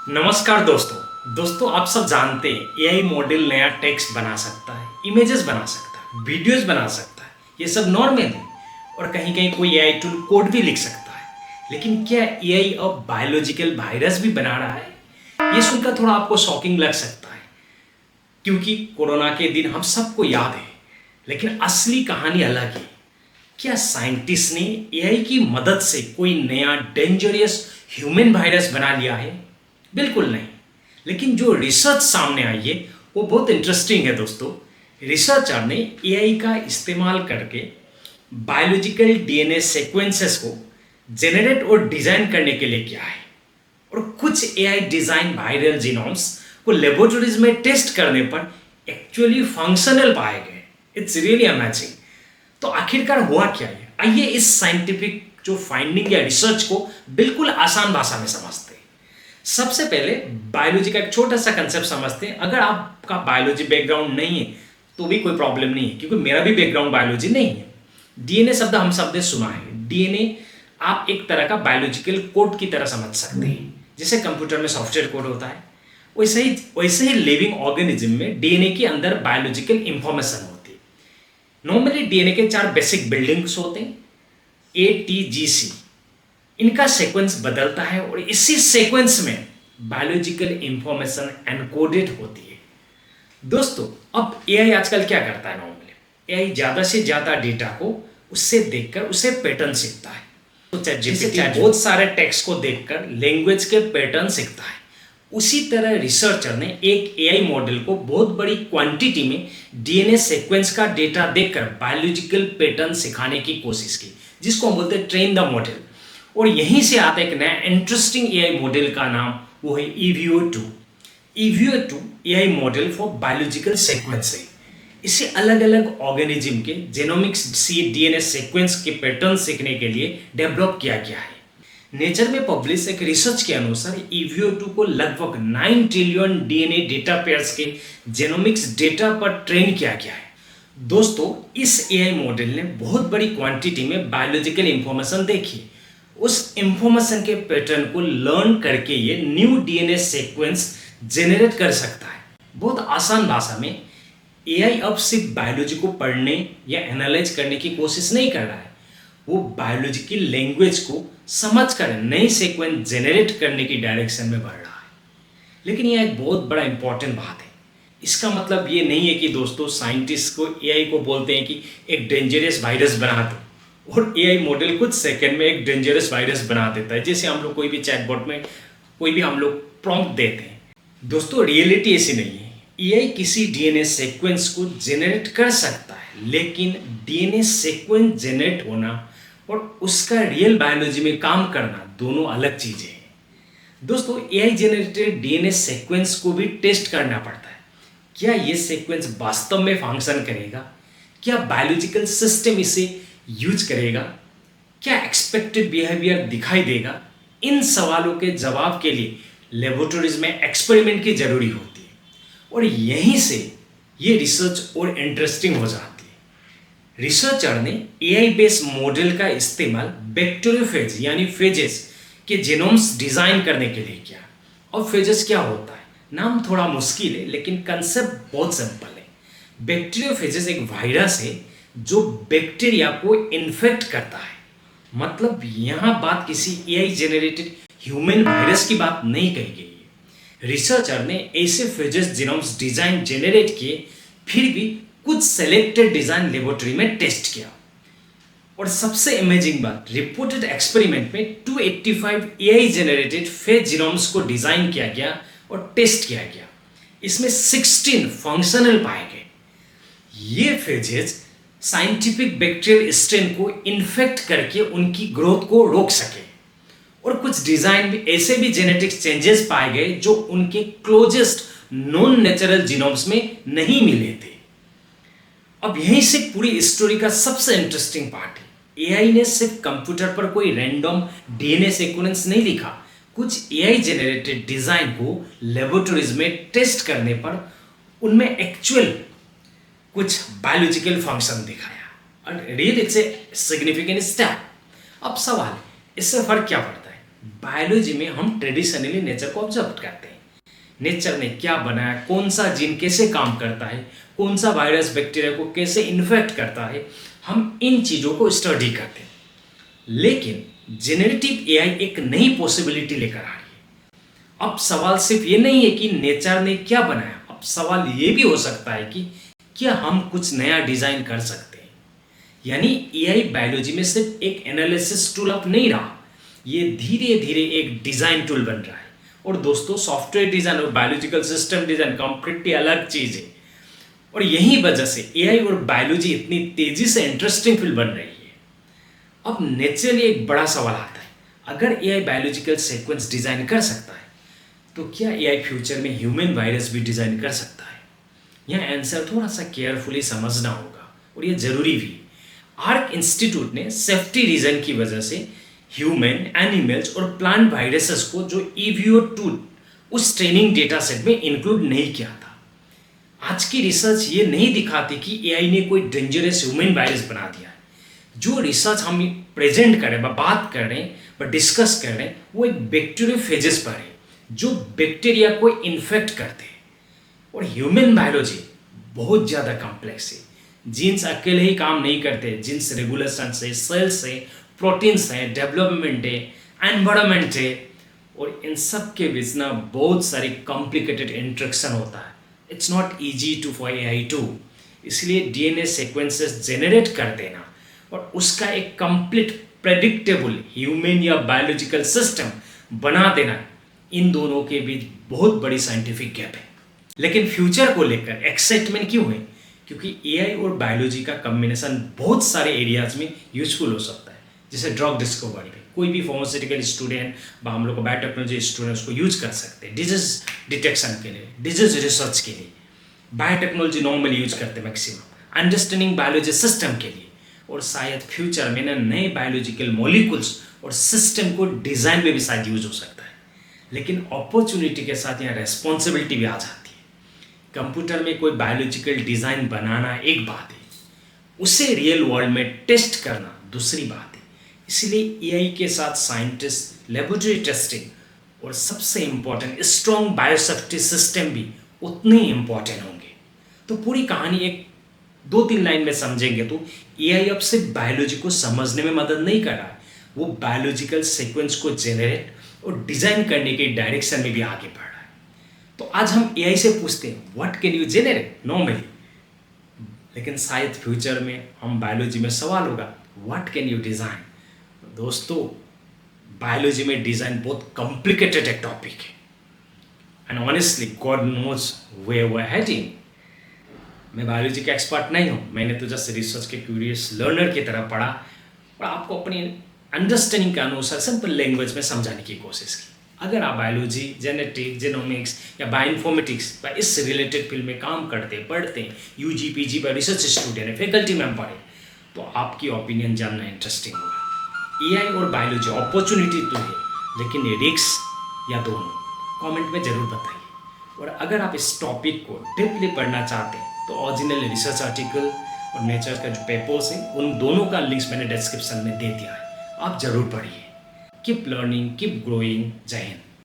नमस्कार दोस्तों आप सब जानते हैं एआई मॉडल नया टेक्स्ट बना सकता है, इमेजेस बना सकता है, वीडियोस बना सकता है। ये सब नॉर्मल है और कहीं कहीं कोई एआई टूल कोड भी लिख सकता है। लेकिन क्या एआई अब बायोलॉजिकल वायरस भी बना रहा है? ये सुनकर थोड़ा आपको शॉकिंग लग सकता है, क्योंकि कोरोना के दिन हम सबको याद है, लेकिन असली कहानी अलग है। क्या साइंटिस्ट ने एआई की मदद से कोई नया डेंजरस ह्यूमन वायरस बना लिया है? बिल्कुल नहीं। लेकिन जो रिसर्च सामने आई है वो बहुत इंटरेस्टिंग है दोस्तों। रिसर्चर ने एआई का इस्तेमाल करके बायोलॉजिकल डीएनए सीक्वेंसेस को जनरेट और डिजाइन करने के लिए किया है, और कुछ एआई डिजाइन वायरल जीनोम्स को लेबोरेटरीज में टेस्ट करने पर एक्चुअली फंक्शनल पाए गए। It's really amazing. तो आखिरकार हुआ क्या है, आइए इस साइंटिफिक जो फाइंडिंग या रिसर्च को बिल्कुल आसान भाषा में समझते हैं। सबसे पहले बायोलॉजी का एक छोटा सा कंसेप्ट समझते हैं। अगर आपका बायोलॉजी बैकग्राउंड नहीं है तो भी कोई प्रॉब्लम नहीं है, क्योंकि मेरा भी बैकग्राउंड बायोलॉजी नहीं है। डीएनए शब्द हम सब ने सुना है। डीएनए आप एक तरह का बायोलॉजिकल कोड की तरह समझ सकते हैं। जैसे कंप्यूटर में सॉफ्टवेयर कोड होता है, वैसे ही लिविंग ऑर्गेनिज्म में डीएनए के अंदर बायोलॉजिकल इंफॉर्मेशन होती है। नॉर्मली डीएनए के 4 बेसिक बिल्डिंग्स होते हैं, ATGC। इनका सीक्वेंस बदलता है और इसी सीक्वेंस में बायोलॉजिकल इंफॉर्मेशन एनकोडेड होती है। दोस्तों अब एआई आजकल क्या करता है, नॉर्मली एआई ज़्यादा से ज़्यादा डेटा को उससे देखकर उसे पैटर्न सीखता है। तो ChatGPT बहुत सारे टेक्स्ट को देखकर लैंग्वेज के पैटर्न सीखता है। उसी तरह रिसर्चर ने एक एआई मॉडल को बहुत बड़ी क्वांटिटी में डीएनए सीक्वेंस का डेटा देखकर बायोलॉजिकल पैटर्न सिखाने की कोशिश की, जिसको हम बोलते हैं ट्रेन द मॉडल। और यहीं से आता है एक नया इंटरेस्टिंग एआई मॉडल का नाम, वो है EVO2। EVO2 AI model for biological sequencing. इसे अलग अलग ऑर्गेनिज्म के जेनोमिक्स डीएनए सीक्वेंस के पैटर्न सीखने के लिए डेवलप किया गया है। नेचर में पब्लिश एक रिसर्च के अनुसार EVO2 को लगभग 9 ट्रिलियन डीएनए डेटा पेयर्स के जेनोमिक्स डेटा पर ट्रेन किया गया है। दोस्तों इस एआई मॉडल ने बहुत बड़ी क्वांटिटी में बायोलॉजिकल इंफॉर्मेशन देखी। उस इंफॉर्मेशन के पैटर्न को लर्न करके ये न्यू डीएनए सीक्वेंस जनरेट कर सकता है। बहुत आसान भाषा में एआई अब सिर्फ बायोलॉजी को पढ़ने या एनालाइज करने की कोशिश नहीं कर रहा है, वो बायोलॉजी की लैंग्वेज को समझकर नई सीक्वेंस जनरेट करने की डायरेक्शन में बढ़ रहा है। लेकिन यह एक बहुत बड़ा इंपॉर्टेंट बात है। इसका मतलब ये नहीं है कि दोस्तों साइंटिस्ट को एआई को बोलते हैं कि एक डेंजरस वायरस बना दो और एआई मॉडल कुछ सेकंड में एक डेंजरस वायरस बना देता है। जैसे हम लोग कोई भी चैटबॉट में कोई भी हम लोग प्रॉम्प्ट देते हैं। दोस्तों रियलिटी ऐसी नहीं है। एआई किसी डीएनए सीक्वेंस को जनरेट कर सकता है, लेकिन डीएनए सीक्वेंस जनरेट होना और उसका रियल बायोलॉजी में काम करना दोनों अलग चीजें हैं। दोस्तों एआई जनरेटेड डीएनए सीक्वेंस को भी टेस्ट करना पड़ता है। क्या ये सीक्वेंस वास्तव में फंक्शन करेगा? क्या बायोलॉजिकल सिस्टम इसे यूज करेगा? क्या एक्सपेक्टेड बिहेवियर दिखाई देगा? इन सवालों के जवाब के लिए लेबोरेटरीज में एक्सपेरिमेंट की जरूरी होती है, और यहीं से ये रिसर्च और इंटरेस्टिंग हो जाती है। रिसर्चर ने एआई बेस्ड मॉडल का इस्तेमाल बैक्टीरियोफेज यानी फेजेस के जीनोम्स डिजाइन करने के लिए किया। और फेजेस क्या होता है, नाम थोड़ा मुश्किल है लेकिन कंसेप्ट बहुत सिंपल है। बैक्टीरियोफेजेस एक वायरस है जो बैक्टीरिया को इन्फेक्ट करता है। मतलब यहाँ बात किसी एआई जनरेटेड ह्यूमन वायरस की बात नहीं कही गई है। रिसर्चर ने ऐसे फेजेस जीनोम्स डिजाइन जनरेट किए, फिर भी कुछ सेलेक्टेड डिजाइन लेबोरेटरी में टेस्ट किया। और सबसे अमेजिंग बात, रिपोर्टेड एक्सपेरिमेंट में 285 एआई जनरेटेड फेज जीनोम्स को डिजाइन किया गया और टेस्ट किया गया। इसमें 16 फंक्शनल पाए गए। ये फेजेस साइंटिफिक बैक्टीरियल स्ट्रेन को इन्फेक्ट करके उनकी ग्रोथ को रोक सके। और कुछ डिजाइन में ऐसे भी जेनेटिक चेंजेस पाए गए जो उनके क्लोजेस्ट नॉन नेचुरल जीनोम्स में नहीं मिले थे। अब यहीं से पूरी स्टोरी का सबसे इंटरेस्टिंग पार्ट है। एआई ने सिर्फ कंप्यूटर पर कोई रैंडम डीएनए सीक्वेंस नहीं लिखा। कुछ एआई जनरेटेड डिजाइन को लेबोरेटरीज में टेस्ट करने पर उनमें एक्चुअल कुछ बायोलॉजिकल फंक्शन दिखाया। और real it's a significant step. अब सवाल, इससे फर्क क्या पड़ता है? बायोलॉजी में हम ट्रेडिशनली नेचर को ऑब्जर्व करते हैं। नेचर ने क्या बनाया, कौन सा जीन कैसे काम करता है, कौन सा वायरस बैक्टीरिया को कैसे इन्फेक्ट करता है, हम इन चीज़ों को स्टडी करते हैं। लेकिन जेनरेटिव एआई एक नई पॉसिबिलिटी लेकर आ रही है। अब सवाल सिर्फ ये नहीं है कि नेचर ने क्या बनाया, अब सवाल ये भी हो सकता है कि क्या हम कुछ नया डिजाइन कर सकते हैं। यानी एआई बायोलॉजी में सिर्फ एक एनालिसिस टूल अब नहीं रहा, ये धीरे धीरे एक डिजाइन टूल बन रहा है। और दोस्तों, सॉफ्टवेयर डिजाइन और बायोलॉजिकल सिस्टम डिजाइन कंप्लीटली अलग चीज है। और यही वजह से एआई और बायोलॉजी इतनी तेजी से इंटरेस्टिंग फील्ड बन रही है। अब नेचुरली एक बड़ा सवाल आता है, अगर एआई बायोलॉजिकल सीक्वेंस डिजाइन कर सकता है तो क्या एआई फ्यूचर में ह्यूमन वायरस भी डिजाइन कर सकता है? यह आंसर थोड़ा सा केयरफुली समझना होगा और ये जरूरी भी। आर्क इंस्टीट्यूट ने सेफ्टी रीजन की वजह से ह्यूमन, एनिमल्स और प्लांट वायरसेस को जो ईवीओ टूल उस ट्रेनिंग डेटा सेट में इंक्लूड नहीं किया था। आज की रिसर्च ये नहीं दिखाती कि एआई ने कोई डेंजरस ह्यूमन वायरस बना दिया है। जो रिसर्च हम प्रेजेंट कर रहे हैं, बात कर रहे हैं, डिस्कस कर रहे हैं, वो एक बैक्टीरियोफेजेस पर है जो बैक्टीरिया को इन्फेक्ट करते हैं। और ह्यूमन बायोलॉजी बहुत ज़्यादा कॉम्प्लेक्स है। जीन्स अकेले ही काम नहीं करते, जीन्स रेगुलेशन से, सेल्स है, प्रोटीन्स है, डेवलपमेंट है, एनवायरनमेंट है, और इन सब के बीच ना बहुत सारी कॉम्प्लिकेटेड इंट्रैक्शन होता है। It's not easy to for AI to. इसलिए डीएनए सीक्वेंसेस जेनरेट कर देना और उसका एक कंप्लीट प्रेडिक्टेबल ह्यूमन या बायोलॉजिकल सिस्टम बना देना, इन दोनों के बीच बहुत बड़ी साइंटिफिक गैप है। लेकिन फ्यूचर को लेकर एक्साइटमेंट क्यों है? क्योंकि एआई और बायोलॉजी का कॉम्बिनेशन बहुत सारे एरियाज में यूजफुल हो सकता है। जैसे ड्रग डिस्कवरी में कोई भी फार्मास्यूटिकल स्टूडेंट व हम लोग बायोटेक्नोलॉजी स्टूडेंट्स को यूज कर सकते हैं डिजीज डिटेक्शन के लिए, डिजीज रिसर्च के लिए। बायोटेक्नोलॉजी नॉर्मली यूज करते हैं मैक्सिमम अंडरस्टैंडिंग बायोलॉजी सिस्टम के लिए, और शायद फ्यूचर में ना नए बायोलॉजिकल मॉलिक्यूल्स और सिस्टम को डिजाइन में भी शायद यूज हो सकता है। लेकिन अपॉर्चुनिटी के साथ यहाँ रेस्पॉन्सिबिलिटी भी आ जाती है। कंप्यूटर में कोई बायोलॉजिकल डिजाइन बनाना एक बात है, उसे रियल वर्ल्ड में टेस्ट करना दूसरी बात है। इसलिए एआई के साथ साइंटिस्ट, लेबोरेटरी टेस्टिंग और सबसे इंपॉर्टेंट स्ट्रॉन्ग बायोसेफ्टी सिस्टम भी उतने ही इंपॉर्टेंट होंगे। तो पूरी कहानी एक 2-3 लाइन में समझेंगे तो एआई अब सिर्फ बायोलॉजी को समझने में मदद नहीं कर रहा है, वो बायोलॉजिकल सीक्वेंस को जेनरेट और डिजाइन करने के डायरेक्शन में भी आगे बढ़ रहा है। तो आज हम एआई से पूछते हैं what can you generate normally, लेकिन शायद फ्यूचर में हम बायोलॉजी में सवाल होगा व्हाट कैन यू डिजाइन। दोस्तों, बायोलॉजी में डिजाइन बहुत कॉम्प्लिकेटेड एक टॉपिक है and honestly God knows where we are heading. मैं बायोलॉजी का एक्सपर्ट नहीं हूँ, मैंने तो जस्ट रिसर्च के क्यूरियस लर्नर की तरह पढ़ा और आपको अपनी अंडरस्टैंडिंग के अनुसार सिंपल लैंग्वेज में समझाने की कोशिश की। अगर आप बायोलॉजी, जेनेटिक्स, जेनोमिक्स या बायोइन्फॉर्मेटिक्स या इस रिलेटेड फील्ड में काम करते पढ़ते हैं, यूजी पीजी पर रिसर्च स्टूडेंट है, फैकल्टी मेंबर है, तो आपकी ओपिनियन जानना इंटरेस्टिंग होगा। एआई और बायोलॉजी अपॉर्चुनिटी तो है, लेकिन ये रिस्क या दोनों, कमेंट में ज़रूर बताइए। और अगर आप इस टॉपिक को डीपली पढ़ना चाहते हैं तो ओरिजिनल रिसर्च आर्टिकल और नेचर का जो पेपर्स हैं उन दोनों का लिंक्स मैंने डिस्क्रिप्शन में दे दिया है, आप ज़रूर पढ़िए। Keep learning, keep growing. जय हिंद।